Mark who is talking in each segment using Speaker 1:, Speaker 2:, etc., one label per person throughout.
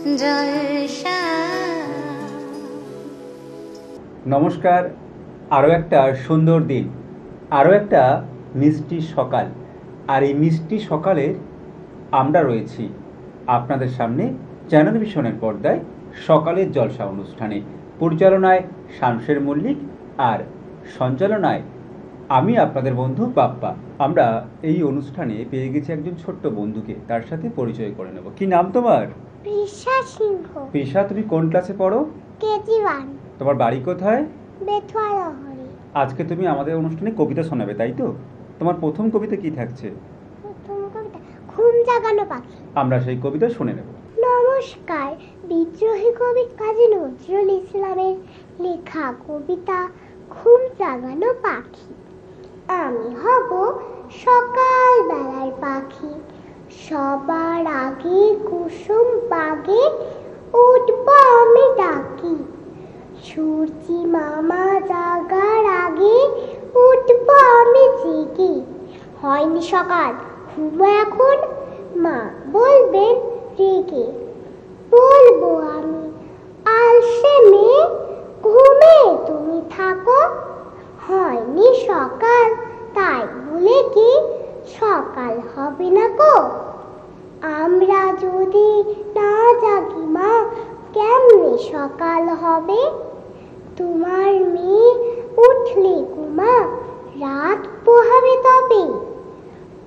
Speaker 1: জলসা।
Speaker 2: নমস্কার। আরও একটা সুন্দর দিন, আরও একটা মিষ্টি সকাল। আর এই মিষ্টি সকালের আমরা রয়েছি আপনাদের সামনে চ্যানেল ভিশনের পর্দায় সকালের জলসা অনুষ্ঠানে। পরিচালনায় শামশের মল্লিক আর সঞ্চালনায় আমি আপনাদের বন্ধু বাপ্পা। আমরা এই অনুষ্ঠানে পেয়ে গেছি একজন ছোট্ট বন্ধুকে, তার সাথে পরিচয় করে নেব। কি নাম তোমার?
Speaker 3: পেশা সিংহ।
Speaker 2: পেশা, তুমি কোন ক্লাসে পড়ো?
Speaker 3: কেজি 1।
Speaker 2: তোমার বাড়ি কোথায়?
Speaker 3: বেথুয়া লহরি।
Speaker 2: আজকে তুমি আমাদের অনুষ্ঠানে কবিতা শোনাবে, তাই তো? তোমার প্রথম কবিতা কি থাকছে?
Speaker 3: প্রথম কবিতা ঘুম জাগানো পাখি।
Speaker 2: আমরা সেই কবিতা শুনে নেব।
Speaker 3: নমস্কার। বিদ্রোহী কবি কাজী নজরুল ইসলামের লেখা কবিতা ঘুম জাগানো পাখি। আমি হব সকাল বেলার পাখি, সবার আগে কুসুম বাগে উঠব আমি ডাকি। সূর্যি মামা জাগার আগে উঠব আমি জেগে। হয়নি সকাল, ঘুমো এখন, মা বলবেন রেগে। বলবো আমি আলসে মেয়ে, ঘুমে তুমি থাকো। হয়নি সকাল, তাই বলে কি সকাল হবে না গো? আমরা যদি না জাগি মা, কেমনে সকাল হবে? তোমার মেয়ে উঠলে কুমা, রাত পোহাবে তবে।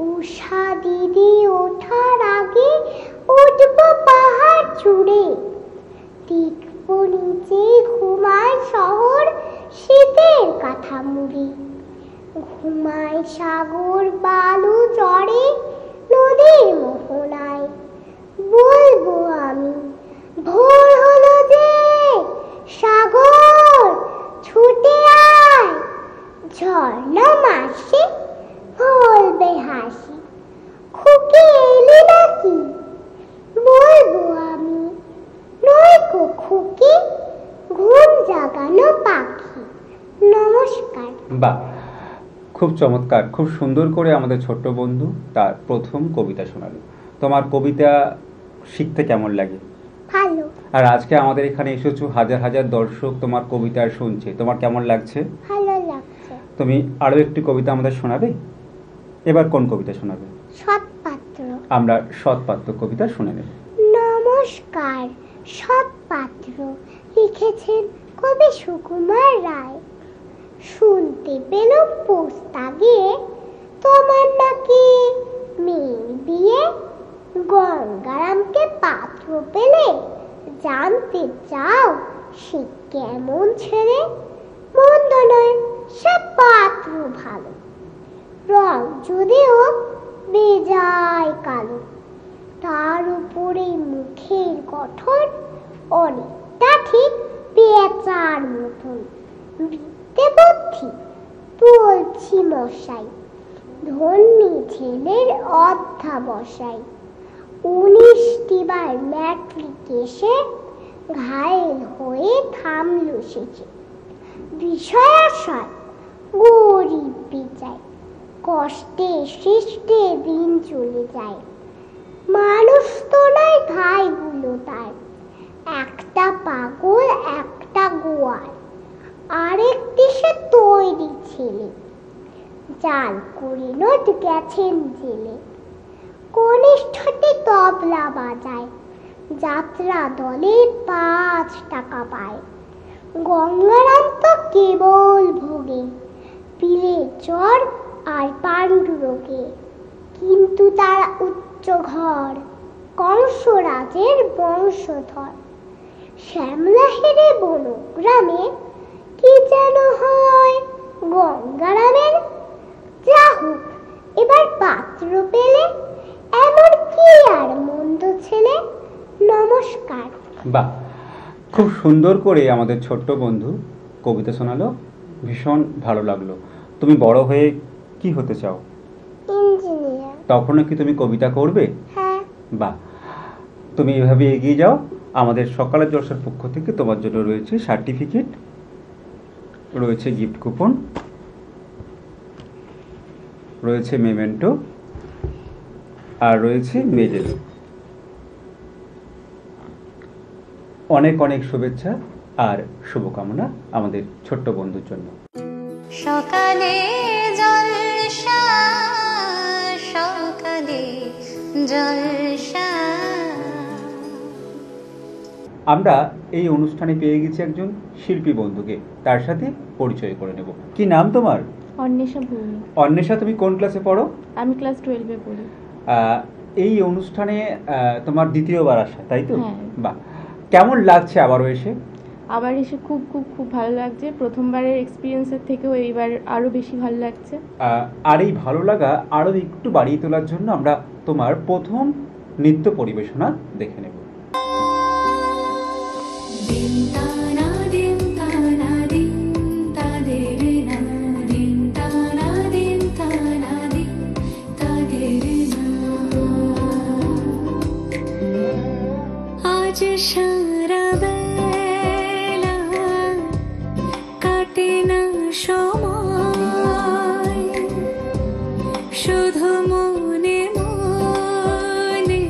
Speaker 3: উষা দিদি ওঠার আগে উঠব পাহাড় চূড়ে। দেখব নিচে ঘুমায় শহর শীতের কাঁথা মুড়ে। ঘুমায় সাগর বালু চড়ে নদীর মোহনায়। বলবো আমি ভোর হলো যে, সাগর ছুটে আয়। ঝর্ণা মাসি বলবে হাসি, খুকি এলি নাকি? বলবো আমি নয়কো খুকি, ঘুম জাগানো পাখি। নমস্কার।
Speaker 2: বাহ, খুব চমৎকার, খুব সুন্দর করে আমাদের ছোট্ট বন্ধু তার প্রথম কবিতা শোনালো। তোমার কবিতা শিখতে কেমন লাগে?
Speaker 3: ভালো।
Speaker 2: আর আজকে আমাদের এখানে এসেছো, হাজার হাজার দর্শক তোমার কবিতা শুনছে, তোমার কেমন লাগছে?
Speaker 3: ভালো লাগছে।
Speaker 2: তুমি আরও একটি কবিতা আমাদের শোনাবে? এবার কোন কবিতা শোনাবে?
Speaker 3: সৎপাত্র।
Speaker 2: আমরা সৎপাত্র কবিতা শুনে নেব।
Speaker 3: নমস্কার। সৎপাত্র লিখেছেন কবি সুকুমার রায়। শুনতে পেলাম পোস্তা গিয়ে তোমার নাকি মেয়ের বিয়ে। গঙ্গারামকে পাত্র পেলে জানতে চাও সে কেমন ছেলে? মন্দ নয়, সে পাত্র ভালো, রং যদিও বেজায় কালো। তার উপরে মুখের গঠন অনেকটা ঠিক পেঁচার মতন। বিদ্যে বুদ্ধি বলছি মশাই, ধন্যী ছেলের অধ্যাবসায়। 19টি বার ম্যাট্রিক এসে ঘায়েল হয়ে থামল শেষে। বিষয় আশায় গরিব বেচায়, কষ্টে সৃষ্টে দিন চলে যায়। মানুষ তো নয় ভাইগুলো তার, একটা পাগল একটা গোয়ার। আরেকটি সে তৈরি ছেলে, জাল করে নোট গেছেন জেলে। কনিষ্ঠটি তবলা বাজায়, যাত্রা দলে 5 টাকা পায়। গঙ্গারাম তো কেবল ভোগে, পিলে চর আর পাণ্ডুরোগে। কিন্তু তারা উচ্চ ঘর, কংসরাজের বংশধর। শ্যামলাহেরে বনগ্রামে কি যেন হয় গঙ্গারামের। যা হোক, এবার পাত্র পেলে, এমন কি আর মন্দ ছেলে। নমস্কার।
Speaker 2: বাহ, খুব সুন্দর করে আমাদের ছোট্ট বন্ধু কবিতা শোনালো, ভীষণ ভালো লাগলো। তুমি বড় হয়ে কি হতে চাও?
Speaker 3: ইঞ্জিনিয়ার।
Speaker 2: তখনও কি তুমি কবিতা করবে?
Speaker 3: হ্যাঁ।
Speaker 2: বাহ, তুমি এভাবে এগিয়ে যাও। আমাদের সকালের জলসার পক্ষ থেকে তোমার জন্য রয়েছে সার্টিফিকেট, রয়েছে গিফট কুপন, রয়েছে মেমেন্টো, আর রয়েছে মেডেল। অনেক অনেক শুভেচ্ছা আর শুভকামনা আমাদের ছোট্ট বন্ধুর জন্য।
Speaker 1: সকালে জলসা, সকালে জলসা।
Speaker 2: আমরা এই অনুষ্ঠানে পেয়ে গেছি একজন শিল্পী বন্ধুকে, তার সাথে পরিচয় করে নেব। কি নাম তোমার?
Speaker 4: অন্বেষা ভৌমিক।
Speaker 2: অন্বেষা, তুমি কোন ক্লাসে পড়ো?
Speaker 4: আমি ক্লাস 12-এ পড়ি।
Speaker 2: এই অনুষ্ঠানে তোমার দ্বিতীয়বার আসা, তাই তো?
Speaker 4: হ্যাঁ।
Speaker 2: বাহ, কেমন লাগছে আবারও এসে?
Speaker 4: আবার এসে খুব খুব খুব ভালো লাগছে। প্রথমবারের এক্সপিরিয়েন্সের থেকেও এইবার আরও বেশি ভালো লাগছে।
Speaker 2: আর এই ভালো লাগা আরও একটু বাড়িয়ে তোলার জন্য আমরা তোমার প্রথম নৃত্য পরিবেশনা দেখে নেব।
Speaker 1: আজ সারা বেলা কাটে না সময়, শুধু মনে মনে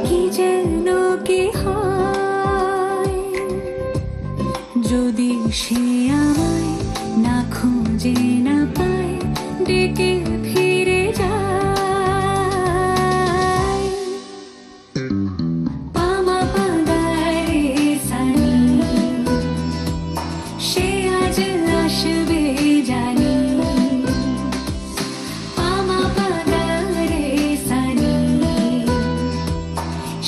Speaker 1: কি যেন কি হয়। যদি সে আমায় না খুঁজে না পায়, ডেকে ফিরে যায়। পামা পাগারে সানি, সে আজ আসবে জানি। পামা পাগারে সানি,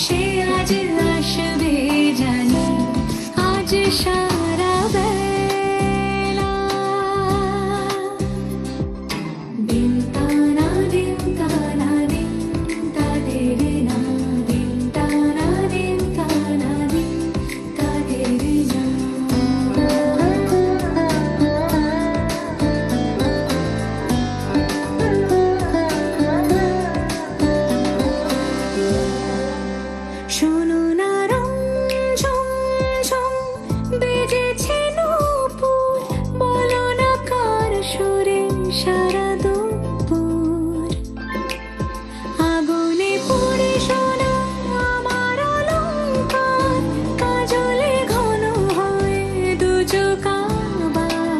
Speaker 1: সে আজ আসবে জানি। আজ সারা বেলা দিন তানা দিন তানা দিন তাদের না, দিন তানা দিন তানা দিন তাদের না। শোনো না রং ঝুম ঝুম বেজেছে নূপুর, বলো না কার সুরে সারা দুপুর। আগুনে পড়ে সোনা আমার অলংকার, কাজলে ঘন হয় দু চোখ আবার।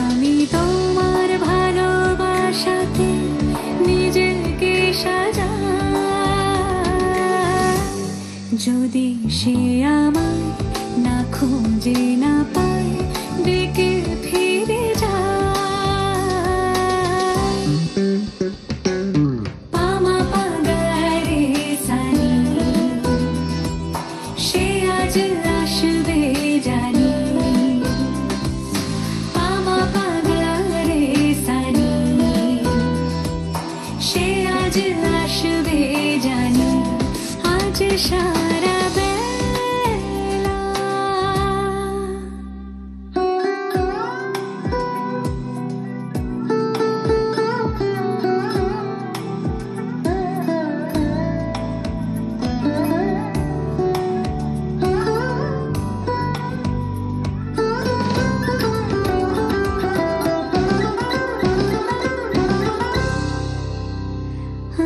Speaker 1: আমি তোমার ভালোবাসাতে নিজেকে সাজাই। যদি সে আমায় না খুঁজে না পায়, ডেকে ফিরে যায়। পামা পাগারে সানি, সে আজ আসবে জানি। পামা পাগারে সানি, সে আজ আসবে জানি। আজ সারা বেলা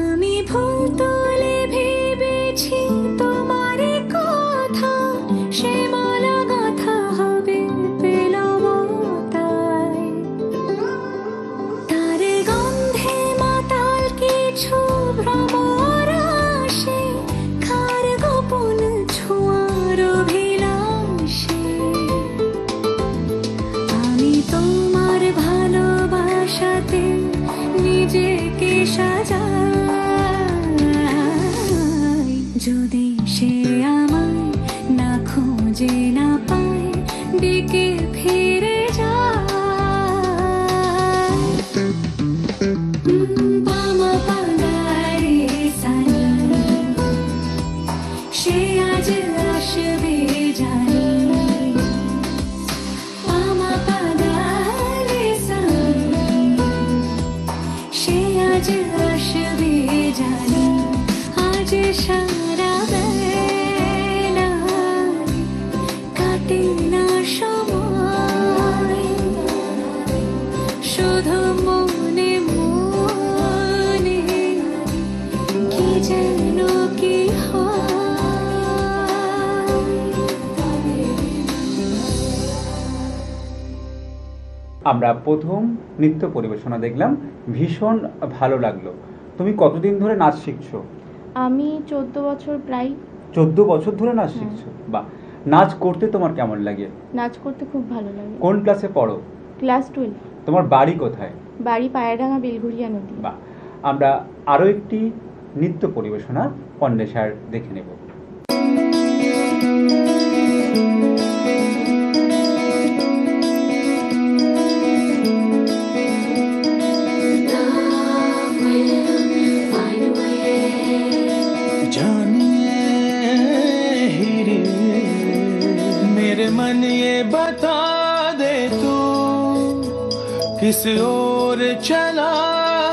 Speaker 1: আমি ভুল তোলে ভেবেছি তোমার কথা, সে মালা গাথা হবে পেলাম তাই। তার গন্ধে মাতাল কিছু ভ্রমর আসে, কার গোপন ছোঁয়ার অভিলাষে। আমি তোমার ভালোবাসাতে নিজেকে সাজাই। যদি সে আমায় না খুঁজে না পায়, ডেকে ফিরে যায়। পামা পাগারে সানি, সে আজ আসবে জানি। পামা পাগারে সানি, সে আজ আসবে জানি। আজ সারা বেলা কাটে না সময়, শুধু মনে মনে কি যেন কি হয়।
Speaker 2: আমরা প্রথম নৃত্য পরিবেশনা দেখলাম, ভীষণ ভালো লাগলো। তুমি কতদিন ধরে নাচ শিখছো?
Speaker 4: আমি 14 বছর প্রায়।
Speaker 2: 14 বছর ধরে নাচ শিখছো? বাহ। নাচ করতে তোমার কেমন লাগে?
Speaker 4: নাচ করতে খুব ভালো লাগে।
Speaker 2: কোন ক্লাসে পড়ো?
Speaker 4: ক্লাস 12।
Speaker 2: তোমার বাড়ি কোথায়?
Speaker 4: বাড়ি পায়রাডাঙ্গা, বেলঘরিয়া নদী।
Speaker 2: বাহ। আমরা আরও একটি নৃত্য পরিবেশনা অন্বেষার দেখে নেব।
Speaker 5: मेरे मन ये बता दे तू किस ओर चला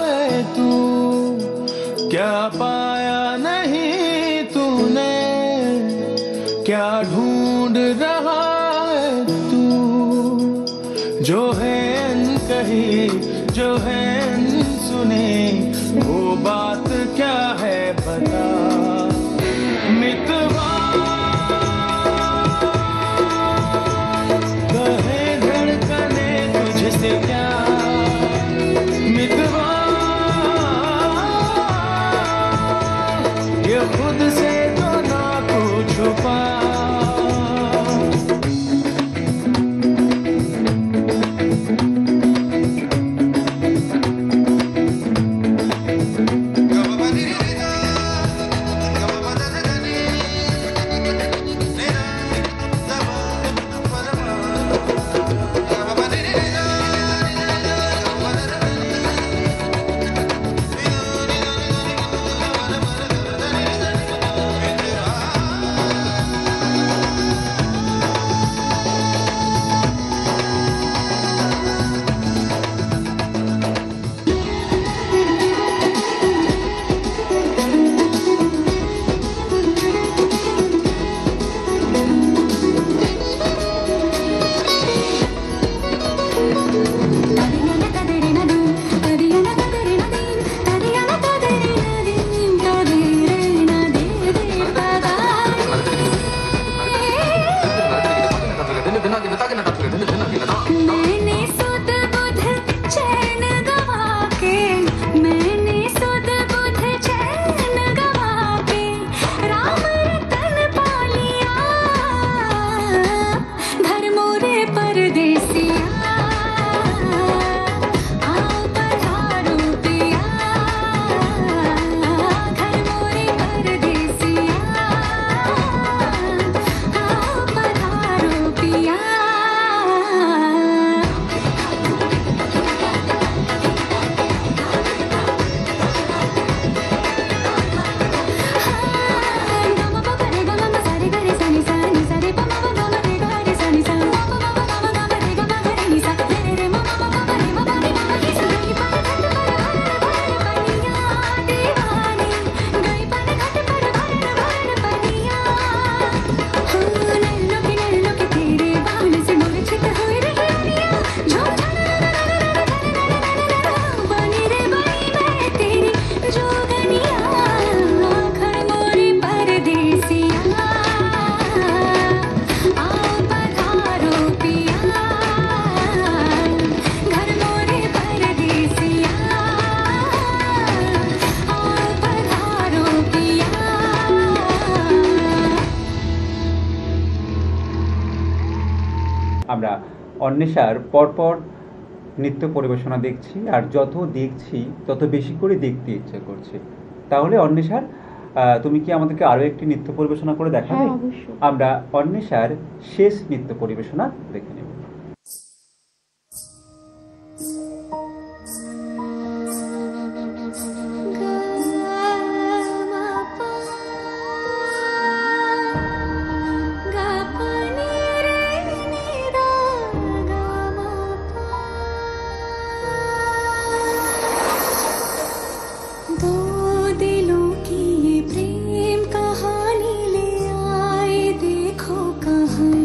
Speaker 5: है तू, क्या पाया नहीं तूने, क्या ढूंढ रहा है तू, जो है कही जो है सुने वो बात क्या है बता मितवा, कहे धड़कने तुझसे क्या मितवा, ये खुद से तो ना तू छुपा।
Speaker 2: আমরা অন্বেষার পরপর নৃত্য পরিবেশনা দেখছি, আর যত দেখছি তত বেশি করে দেখতে ইচ্ছে করছে। তাহলে অন্বেষার, তুমি কি আমাদেরকে আরও একটি নৃত্য পরিবেশনা করে দেখাবে?
Speaker 4: হ্যাঁ, অবশ্যই।
Speaker 2: আমরা অন্বেষার শেষ নৃত্য পরিবেশনা দেখে নেব।
Speaker 1: दो दिलों की ये प्रेम कहानी ले आए, देखो कहाँ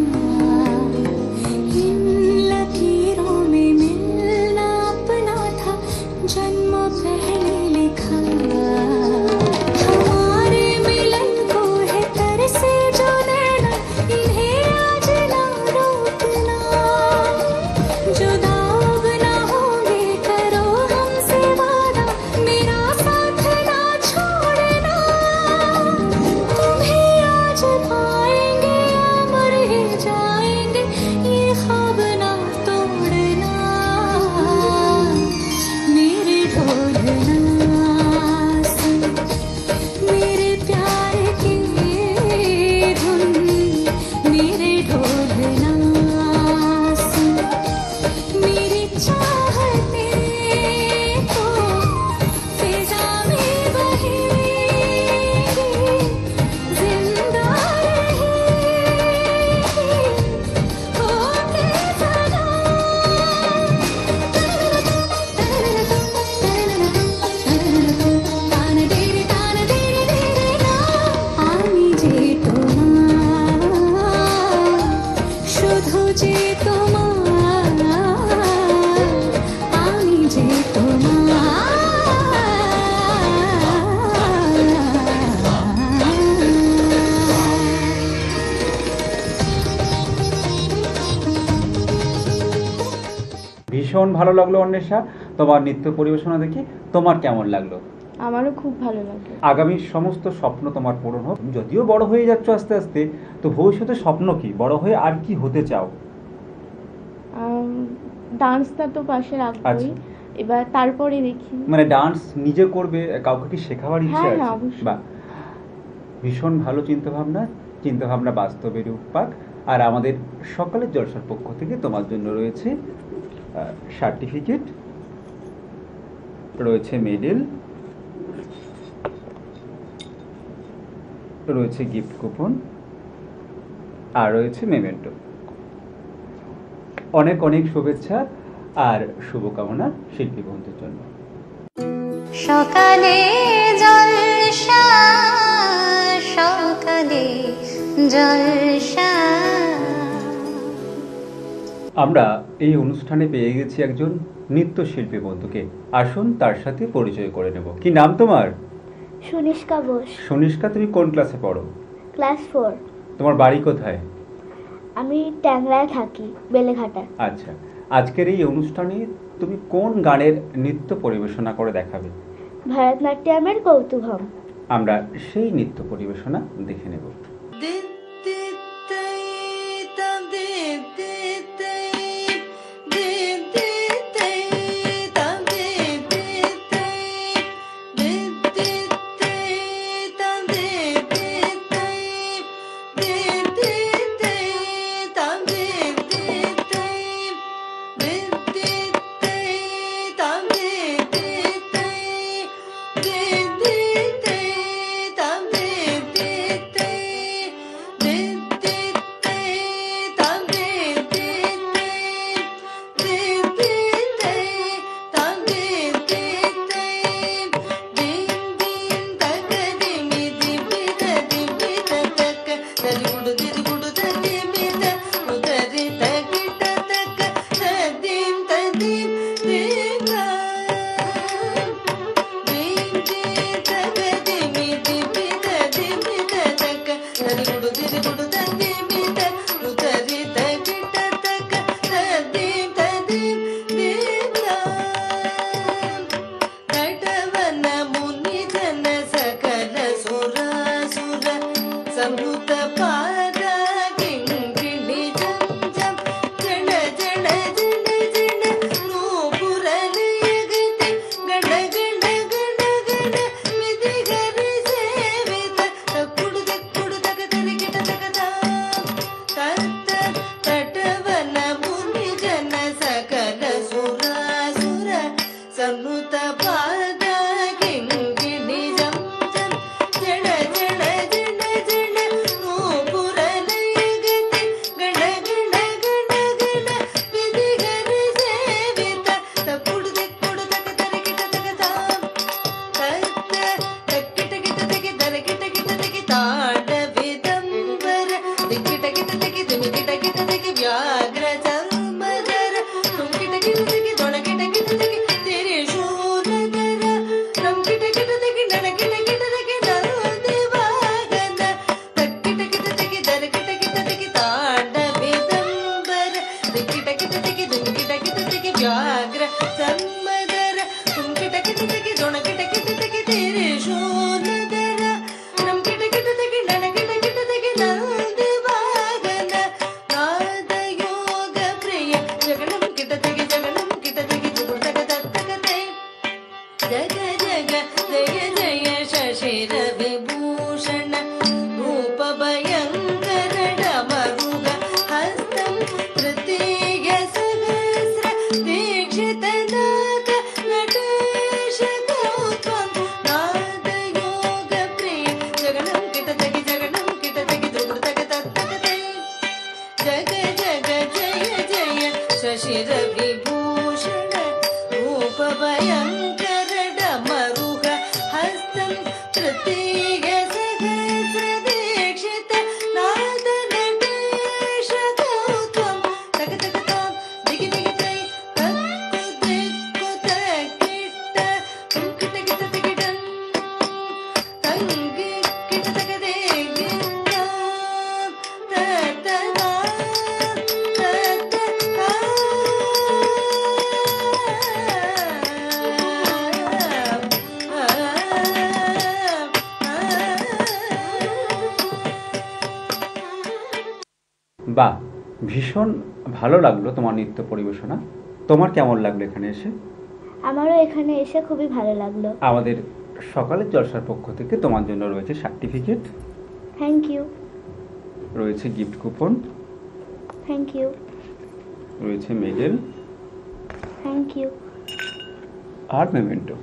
Speaker 1: ये
Speaker 2: ভীষণ ভালো লাগলো অন্বেষা তোমার নৃত্য পরিবেশনা দেখে। তোমার কেমন লাগলো?
Speaker 4: আমারও খুব ভালো লাগলো।
Speaker 2: আগামী সমস্ত স্বপ্ন তোমার পূরণ হোক। যদিও বড় হয়ে যাচ্ছ আস্তে আস্তে, তো ভবিষ্যতে স্বপ্ন কি, বড় হয়ে আর কি হতে চাও?
Speaker 4: ডান্সটা তো পাশে রাখবোই,
Speaker 2: আচ্ছা।
Speaker 4: এবার তারপরে দেখি।
Speaker 2: মানে ডান্স নিজে করবে, কাউকে কি শেখাবার ইচ্ছে
Speaker 4: হ্যাঁ,
Speaker 2: আছে?
Speaker 4: হ্যাঁ, অবশ্যই।
Speaker 2: বাহ, ভীষণ ভালো চিন্তাভাবনা বাস্তবে রূপ পাক। আর আমাদের সকালের জলসার পক্ষ থেকে তোমার জন্য রয়েছে সার্টিফিকেট, রয়েছে মেডেল, রয়েছে গিফট কুপন, আর রয়েছে মেমেন্টো। অনেক অনেক শুভেচ্ছা আর শুভকামনা শিল্পী বন্ধুর জন্য।
Speaker 1: সকালে জলসা, সকালে জলসা।
Speaker 2: আমরা এই অনুষ্ঠানে পেয়ে গেছি একজন নৃত্যশিল্পী বন্ধুকে। আসুন তার সাথে পরিচয় করে নেব। কি নাম তোমার?
Speaker 3: সুনিষ্কা বোস,
Speaker 2: সুনিষ্কা, তুমি কোন ক্লাসে পড়ো?
Speaker 3: ক্লাস 4।
Speaker 2: তোমার বাড়ি কোথায়?
Speaker 3: আমি ট্যাংরায় থাকি, বেলেঘাটা।
Speaker 2: আচ্ছা, আজকের এই অনুষ্ঠানে তুমি কোন গানের নৃত্য পরিবেশনা করে দেখাবে?
Speaker 3: ভারতনাট্যমের কৌতুকম।
Speaker 2: আমরা সেই নৃত্য পরিবেশনা দেখে নেব। বাহ, ভীষণ ভালো লাগলো তোমার নৃত্য পরিবেশনা। তোমার কেমন লাগলো এখানে এসে?
Speaker 3: আমারও এখানে এসে খুবই ভালো লাগলো।
Speaker 2: আমাদের সকালের জলসার পক্ষ থেকে তোমার জন্য রয়েছে সার্টিফিকেট,
Speaker 3: থ্যাংক ইউ।
Speaker 2: রয়েছে গিফট কুপন,
Speaker 3: থ্যাংক ইউ।
Speaker 2: রয়েছে মেডেল
Speaker 3: থ্যাংক ইউ।
Speaker 2: আর মেমেন্টো।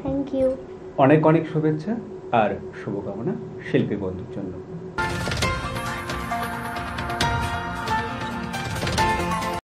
Speaker 3: Thank you.
Speaker 2: অনেক অনেক শুভেচ্ছা আর শুভকামনা শিল্পী বন্ধুর জন্য।